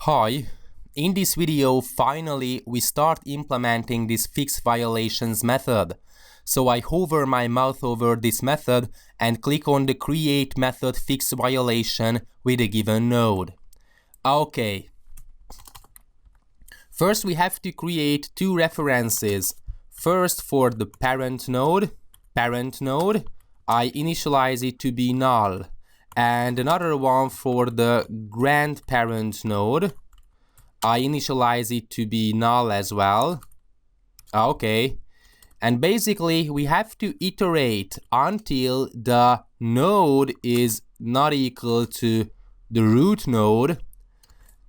Hi, in this video finally we start implementing this fix violations method. So I hover my mouse over this method and click on the create method fix violation with a given node. Okay. First we have to create two references. First for the parent node, I initialize it to be null. And another one for the grandparent node, I initialize it to be null as well. Okay. And basically we have to iterate until the node is not equal to the root node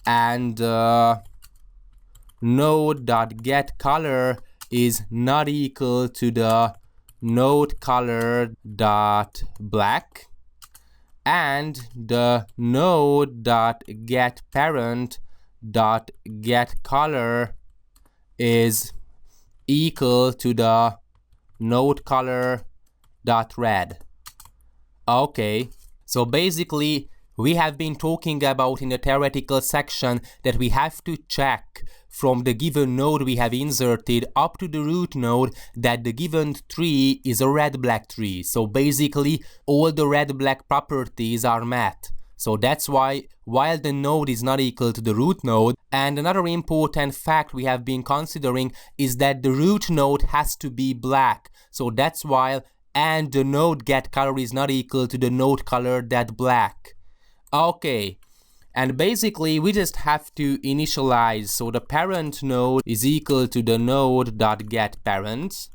and node.getColor is not equal to the nodeColor.black and the node.getParent.getColor is equal to the nodeColor.red. Okay, so basically we have been talking about in the theoretical section that we have to check from the given node we have inserted up to the root node that the given tree is a red-black tree. So basically all the red-black properties are met. So that's why while the node is not equal to the root node, and another important fact we have been considering is that the root node has to be black. So that's why and the node getColor is not equal to the nodeColor.black. Okay, and basically we just have to initialize, so the parent node is equal to the node.getParent.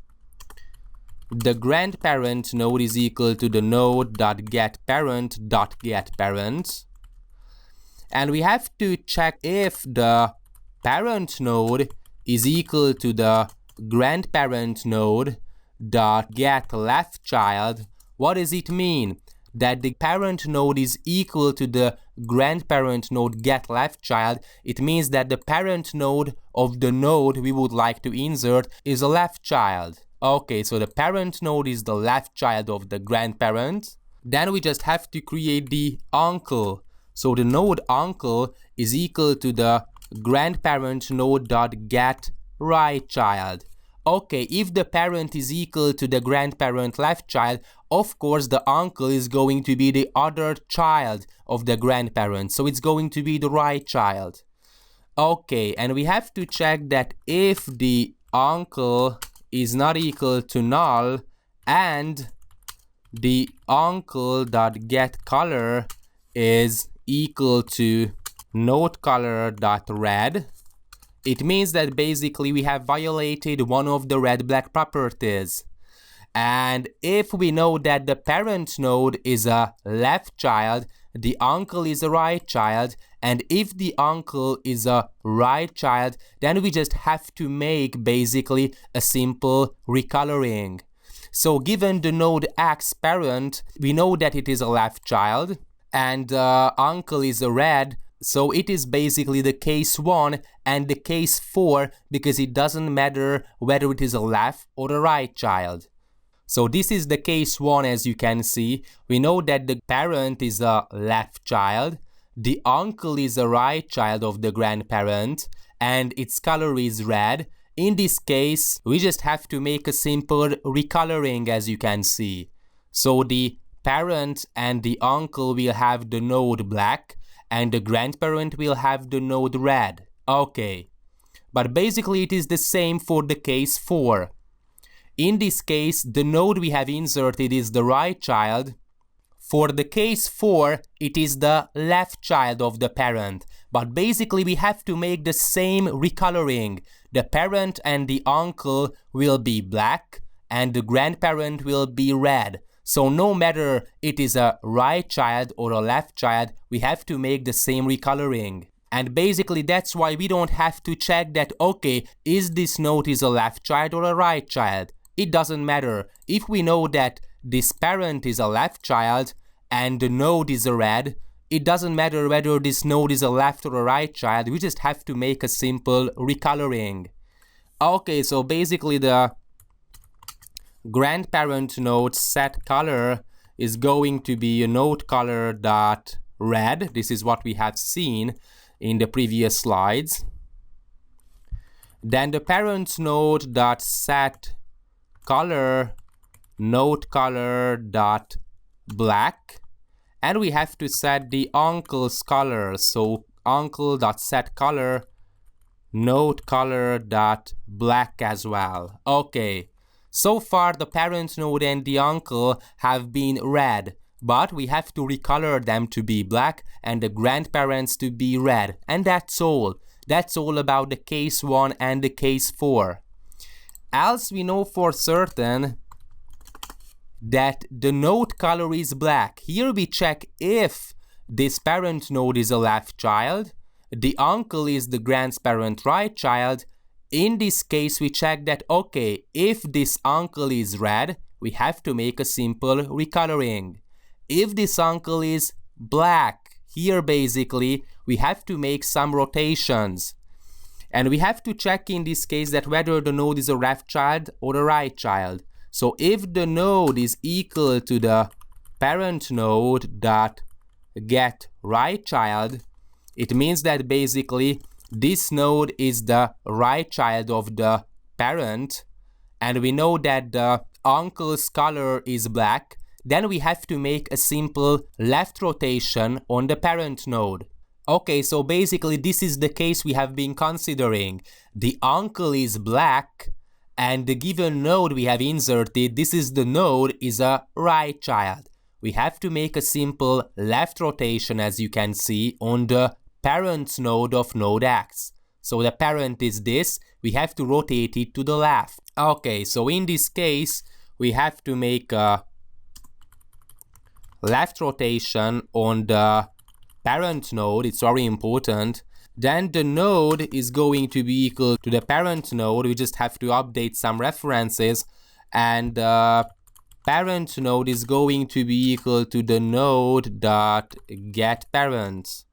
The grandparent node is equal to the node.getParent.getParent. And we have to check if the parent node is equal to the grandparent node.getLeftChild. What does it mean? That the parent node is equal to the grandparent node getLeftChild. It means that the parent node of the node we would like to insert is a left child. Okay, so the parent node is the left child of the grandparent. Then we just have to create the uncle. So the node uncle is equal to the grandparent node.getRightChild. Okay, if the parent is equal to the grandparent left child, of course the uncle is going to be the other child of the grandparent, so it's going to be the right child. Okay, and we have to check that if the uncle is not equal to null and the uncle.getColor is equal to nodeColor.red, it means that basically we have violated one of the red-black properties. And if we know that the parent node is a left child, the uncle is a right child, and if the uncle is a right child, then we just have to make basically a simple recoloring. So given the node X parent, we know that it is a left child, and uncle is a red, so it is basically the case 1 and the case 4 because it doesn't matter whether it is a left or a right child. So this is the case 1, as you can see. We know that the parent is a left child, the uncle is a right child of the grandparent, and its color is red. In this case, we just have to make a simple recoloring, as you can see. So the parent and the uncle will have the node black, and the grandparent will have the node red. Okay, but basically it is the same for the case 4. In this case, the node we have inserted is the right child. For the case 4, it is the left child of the parent. But basically we have to make the same recoloring. The parent and the uncle will be black, and the grandparent will be red. So no matter it is a right child or a left child, we have to make the same recoloring. And basically that's why we don't have to check that, okay, is this node is a left child or a right child? It doesn't matter. If we know that this parent is a left child and the node is a red, it doesn't matter whether this node is a left or a right child, we just have to make a simple recoloring. Okay, so basically the grandparent node set color is going to be a node color dot red. This is what we have seen. in the previous slides. Then the parent node dot set color node color dot black, and we have to set the uncle's color. So uncle dot set color node color dot black as well. Okay, so far the parent node and the uncle have been red, but we have to recolor them to be black and the grandparents to be red, and that's all. That's all about the case 1 and the case 4. Else we know for certain that the node color is black. Here we check if this parent node is a left child, the uncle is the grandparent right child. In this case we check that, okay, if this uncle is red, we have to make a simple recoloring. If this uncle is black, here basically we have to make some rotations. And we have to check in this case that whether the node is a left child or a right child. So if the node is equal to the parent node dot get right child, it means that basically this node is the right child of the parent, and we know that the uncle's color is black. Then we have to make a simple left rotation on the parent node. Okay, so basically this is the case we have been considering. The uncle is black, and the given node we have inserted, this is the node, is a right child. We have to make a simple left rotation, as you can see, on the parent node of node X. So the parent is this, we have to rotate it to the left. Okay, so in this case, we have to make a left rotation on the parent node, it's very important. Then the node is going to be equal to the parent node, we just have to update some references, and the parent node is going to be equal to the node dot get parent.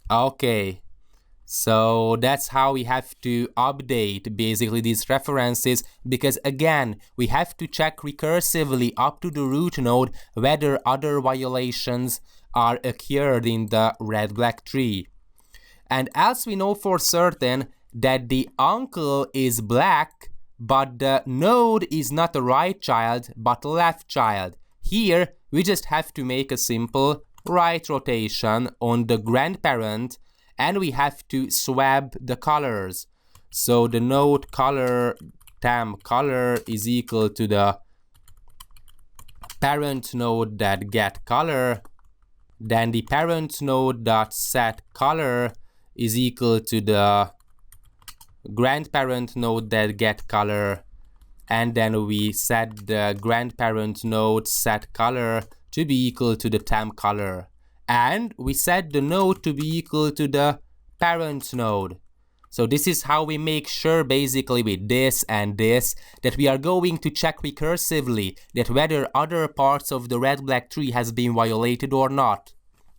Okay, so that's how we have to update basically these references, because again we have to check recursively up to the root node whether other violations are occurred in the red-black tree. And else we know for certain that the uncle is black, but the node is not a right child but a left child. Here we just have to make a simple right rotation on the grandparent, and we have to swap the colors. So the node color temp color is equal to the parent node that get color. Then the parent node dot set color is equal to the grandparent node that get color, and then we set the grandparent node set color to be equal to the temp color, and we set the node to be equal to the parent node. So this is how we make sure basically with this and this that we are going to check recursively that whether other parts of the red-black tree has been violated or not.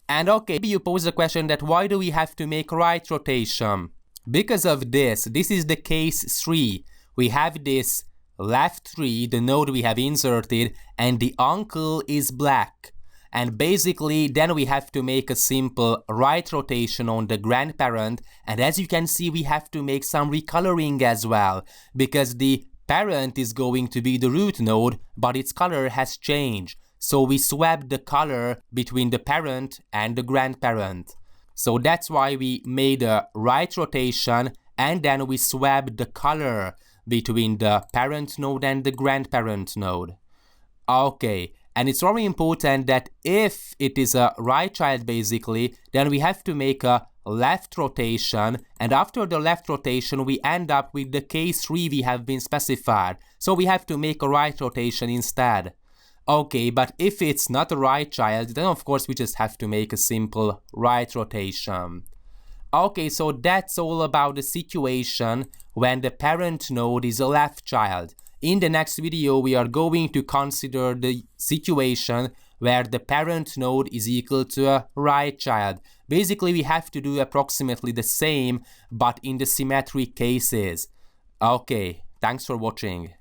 And okay, maybe you pose the question that why do we have to make right rotation? Because of this is the case 3. We have this left tree, the node we have inserted, and the uncle is black. And basically then we have to make a simple right rotation on the grandparent, and as you can see we have to make some recoloring as well, because the parent is going to be the root node but its color has changed. So we swapped the color between the parent and the grandparent. So that's why we made a right rotation and then we swapped the color between the parent node and the grandparent node. Okay, and it's very important that if it is a right child basically, then we have to make a left rotation, and after the left rotation we end up with the case 3 we have been specified. So we have to make a right rotation instead. Okay, but if it's not a right child, then of course we just have to make a simple right rotation. Okay, so that's all about the situation when the parent node is a left child. In the next video, we are going to consider the situation where the parent node is equal to a right child. Basically, we have to do approximately the same, but in the symmetric cases. Okay, thanks for watching.